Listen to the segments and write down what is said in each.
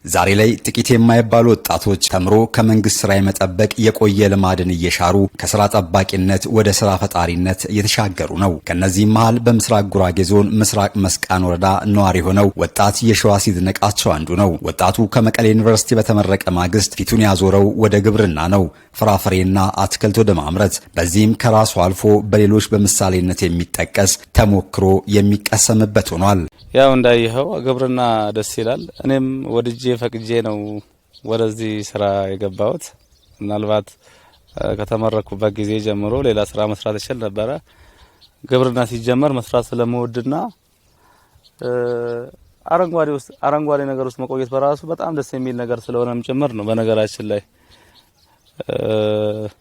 ዛሬ ላይ ጥቂት የማይባሉ ወጣቶች ተምሮ ከመንግስት ስራ የመጠበቅ የቆየ ልማድን እየሻሩ ከስራ ጠባቂነት ወደ ስራ ፈጣሪነት እየተሻገሩ ነው። ከነዚህም መሃል በምስራቅ ጉራጌ ዞን ምስራቅ መስቃን ወረዳ ነዋሪ ሆነው ወጣት የሸዋስ ይድነቃቸው አንዱ ነው። ወጣቱ ከመቀሌ ዩኒቨርሲቲ በተመረቀ ማግስት ፊቱን ያዞረው ወደ ግብርና ነው፣ ፍራፍሬና አትክልት ወደ ማምረት። በዚህም ከራሱ አልፎ በሌሎች በምሳሌነት የሚጠቀስ ተሞክሮ የሚቀሰምበት ሆኗል። ያው እንዳይኸው ግብርና ደስ ይላል። እኔም ወድጄ ፈቅጄ ነው ወደዚህ ስራ የገባሁት። ምናልባት ከተመረኩበት ጊዜ ጀምሮ ሌላ ስራ መስራት ይችል ነበር። ግብርና ሲጀመር መስራት ስለምወድና አረንጓዴ ነገር ውስጥ መቆየት በራሱ በጣም ደስ የሚል ነገር ስለሆነም ጭምር ነው። በነገራችን ላይ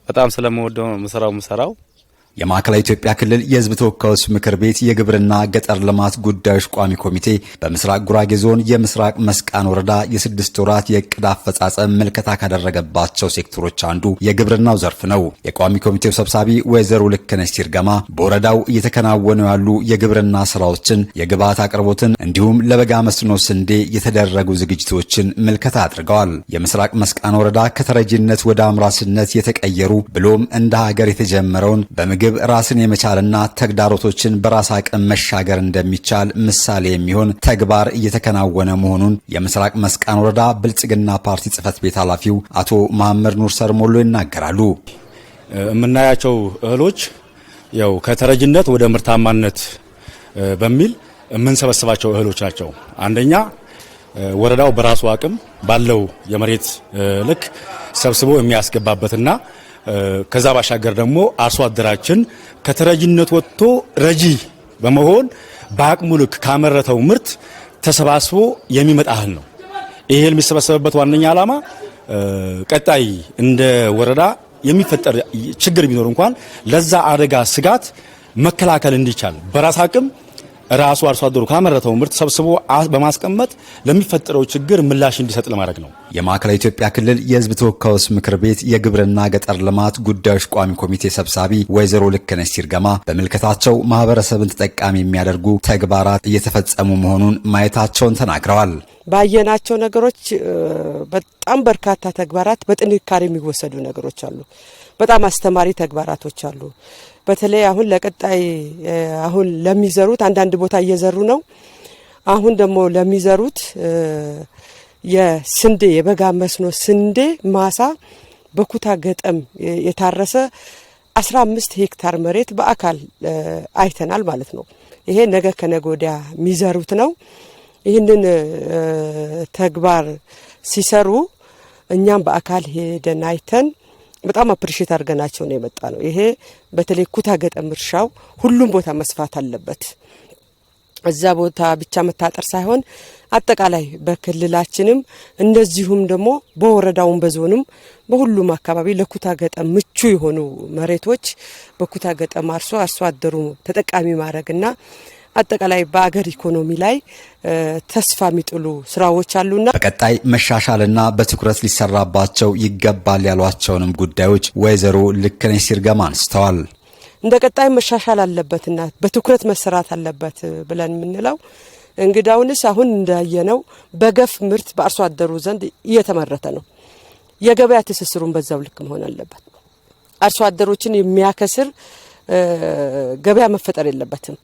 በጣም ስለምወደው ነው ምሰራው። የማዕከላዊ ኢትዮጵያ ክልል የሕዝብ ተወካዮች ምክር ቤት የግብርና ገጠር ልማት ጉዳዮች ቋሚ ኮሚቴ በምስራቅ ጉራጌ ዞን የምስራቅ መስቃን ወረዳ የ6 ወራት የዕቅድ አፈጻጸም ምልከታ ካደረገባቸው ሴክተሮች አንዱ የግብርናው ዘርፍ ነው። የቋሚ ኮሚቴው ሰብሳቢ ወይዘሮ ልክነሽ ሲርገማ በወረዳው እየተከናወኑ ያሉ የግብርና ስራዎችን፣ የግብዓት አቅርቦትን እንዲሁም ለበጋ መስኖ ስንዴ የተደረጉ ዝግጅቶችን ምልከታ አድርገዋል። የምስራቅ መስቃን ወረዳ ከተረጂነት ወደ አምራችነት የተቀየሩ ብሎም እንደ ሀገር የተጀመረውን በምግብ ራስን የመቻልና ተግዳሮቶችን በራስ አቅም መሻገር እንደሚቻል ምሳሌ የሚሆን ተግባር እየተከናወነ መሆኑን የምስራቅ መስቃን ወረዳ ብልጽግና ፓርቲ ጽህፈት ቤት ኃላፊው አቶ መሐመድ ኑር ሰርሞሎ ይናገራሉ። የምናያቸው እህሎች ያው ከተረጂነት ወደ ምርታማነት በሚል የምንሰበስባቸው እህሎች ናቸው። አንደኛ ወረዳው በራሱ አቅም ባለው የመሬት ልክ ሰብስቦ የሚያስገባበትና ከዛ ባሻገር ደግሞ አርሶ አደራችን ከተረጂነት ወጥቶ ረጂ በመሆን በአቅሙ ልክ ካመረተው ምርት ተሰባስቦ የሚመጣ እህል ነው። ይሄ የሚሰበሰብበት ዋነኛ ዓላማ ቀጣይ እንደ ወረዳ የሚፈጠር ችግር ቢኖር እንኳን ለዛ አደጋ ስጋት መከላከል እንዲቻል በራስ አቅም ራሱ አርሶ አደሩ ካመረተው ምርት ሰብስቦ በማስቀመጥ ለሚፈጠረው ችግር ምላሽ እንዲሰጥ ለማድረግ ነው። የማዕከላዊ ኢትዮጵያ ክልል የሕዝብ ተወካዮች ምክር ቤት የግብርና ገጠር ልማት ጉዳዮች ቋሚ ኮሚቴ ሰብሳቢ ወይዘሮ ልክነሽ ሲርገማ በምልከታቸው ማህበረሰብን ተጠቃሚ የሚያደርጉ ተግባራት እየተፈጸሙ መሆኑን ማየታቸውን ተናግረዋል። ባየናቸው ነገሮች በጣም በርካታ ተግባራት በጥንካሬ የሚወሰዱ ነገሮች አሉ። በጣም አስተማሪ ተግባራቶች አሉ። በተለይ አሁን ለቀጣይ አሁን ለሚዘሩት አንዳንድ ቦታ እየዘሩ ነው። አሁን ደግሞ ለሚዘሩት የስንዴ የበጋ መስኖ ስንዴ ማሳ በኩታ ገጠም የታረሰ 15 ሄክታር መሬት በአካል አይተናል ማለት ነው። ይሄ ነገ ከነገ ወዲያ የሚዘሩት ነው። ይህንን ተግባር ሲሰሩ እኛም በአካል ሄደን አይተን በጣም አፕሪሼት አድርገናቸው ነው የመጣ ነው። ይሄ በተለይ ኩታ ገጠም እርሻው ሁሉም ቦታ መስፋት አለበት። እዛ ቦታ ብቻ መታጠር ሳይሆን አጠቃላይ በክልላችንም እንደዚሁም ደግሞ በወረዳውም በዞንም በሁሉም አካባቢ ለኩታ ገጠም ምቹ የሆኑ መሬቶች በኩታ ገጠም አርሶ አደሩ ተጠቃሚ ማድረግና አጠቃላይ በአገር ኢኮኖሚ ላይ ተስፋ የሚጥሉ ስራዎች አሉና በቀጣይ መሻሻልና በትኩረት ሊሰራባቸው ይገባል ያሏቸውንም ጉዳዮች ወይዘሮ ልክነሽ ሲርገማ አንስተዋል። እንደ ቀጣይ መሻሻል አለበትና በትኩረት መሰራት አለበት ብለን የምንለው እንግዳውንስ አሁን እንዳየነው በገፍ ምርት በአርሶ አደሩ ዘንድ እየተመረተ ነው። የገበያ ትስስሩን በዛው ልክ መሆን አለበት። አርሶ አደሮችን የሚያከስር ገበያ መፈጠር የለበትም።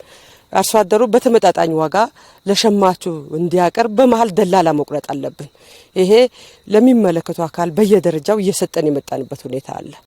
አርሶ አደሩ በተመጣጣኝ ዋጋ ለሸማቹ እንዲያቀርብ በመሃል ደላላ መቁረጥ አለብን። ይሄ ለሚመለከቱ አካል በየደረጃው እየሰጠን የመጣንበት ሁኔታ አለ።